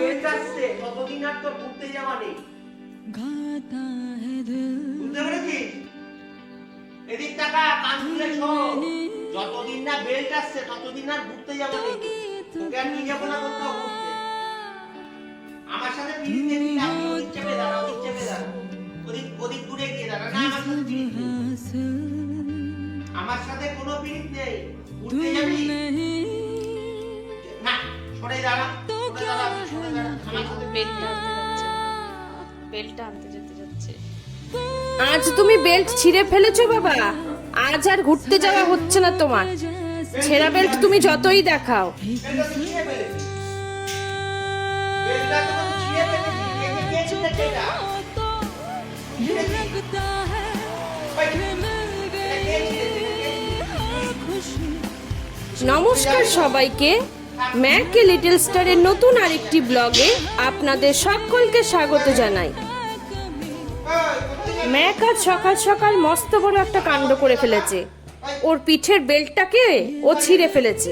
Belt আসছে ততদিন আর তোর ঘুরতে যাওয়া নেই। বুঝতে পেরেছিস? এদিক টাকা কান খুলে শোন, যতদিন না বেল্ট আসছে ততদিন আর ঘুরতে যাওয়া নেই। তোকে আর নিয়ে যাবো না কোথাও ঘুরতে। আমার সাথে পিড়িত নেই, আপনি ওদিক চেপে দাঁড়া, ওদিক চেপে দাঁড়া, ওদিক দূরে গিয়ে দাঁড়া। না, আমার সাথে পিড়িত নেই, আমার সাথে কোনো পিড়িত নেই। ঘুরতে যাবি না, সরে দাঁড়া, সরে দাঁড়া, সরে দাঁড়া। আমার সাথে বেল্টটা আনতে যাচ্ছে, বেল্টটা আনতে যেতে যাচ্ছে। আজ তুমি বেল্ট ছিঁড়ে ফেলেছো বাবা, আজ আর ঘুরতে যাওয়া হচ্ছে না তোমার। ছেঁড়া বেল্ট তুমি যতই দেখাও। বেলটা তো ছিঁড়ে ফেলেছিস, বেলটা তো ছিঁড়ে ফেলেছিস। কে ছিঁড়েছে এটা? নমস্কার সবাইকে, ম্যাক এ লিটল স্টারের নতুন আরেকটি ব্লগে আপনাদের সকলকে স্বাগত জানাই। ম্যাক আজ সকাল সকাল মস্ত বড় একটা কাণ্ড করে ফেলেছে। ওর পিঠের বেল্টটাকে ও ছিঁড়ে ফেলেছে।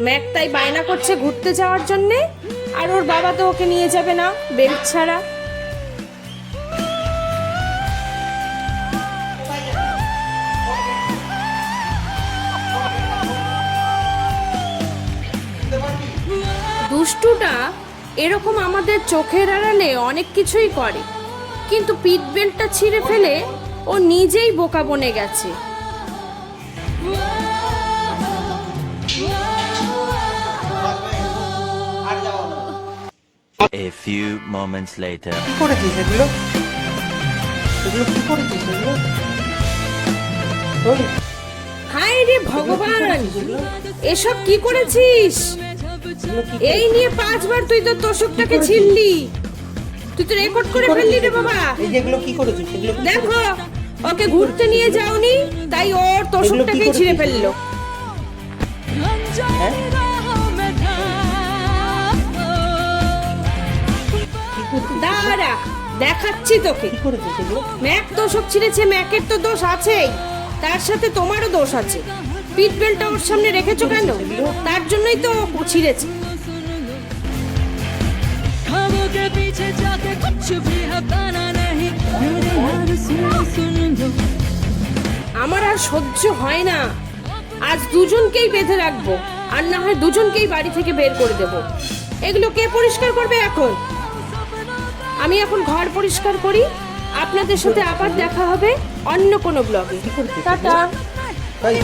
ম্যাক তাই বায়না করছে ঘুরতে যাওয়ার জন্যে, আর ওর বাবা তো ওকে নিয়ে যাবে না বেল্ট ছাড়া। দুষ্টুটা এরকম আমাদের চোখের আড়ালে অনেক কিছুই করে, কিন্তু পিঠ বেল্টটা ছিঁড়ে ফেলে ও নিজেই বোকা বনে গেছে। A few moments later. কি করেছিস এগুলো? এগুলো কি করেছিস এগুলো? ওই হায় রে ভগবান, এসব কি করেছিস? এই নিয়ে 5 বার তুই তো তোষকটাকে ছিঁড়লি। তুই তো রেকর্ড করে ফেললি রে বাবা। এই যেগুলো কি করেছিস এগুলো? দেখো, ওকে ঘুরতে নিয়ে যাওনি, তাই ওর তোষকটাকে ছিঁড়ে ফেললো। দাঁড়া, দেখাচ্ছি তোকে। কি করেছিস এগুলো? ম্যাক তোষক ছিঁড়েছে, ম্যাকের তো দোষ আছেই, তার সাথে তোমারও দোষ আছে। পিট বেল্টটা ওর সামনে রেখেছো কেন? তার জন্যই তো ও ছিঁড়েছে। আমার আর সহ্য হয় না, আজ দুজনকেই বেঁধে রাখবো, আর না হয় দুজনকেই বাড়ি থেকে বের করে দেব। এগুলো কে পরিষ্কার করবে এখন? আমি এখন ঘর পরিষ্কার করি। আপনাদের সাথে আবার দেখা হবে অন্য কোনো ব্লগে। টাটা। তাই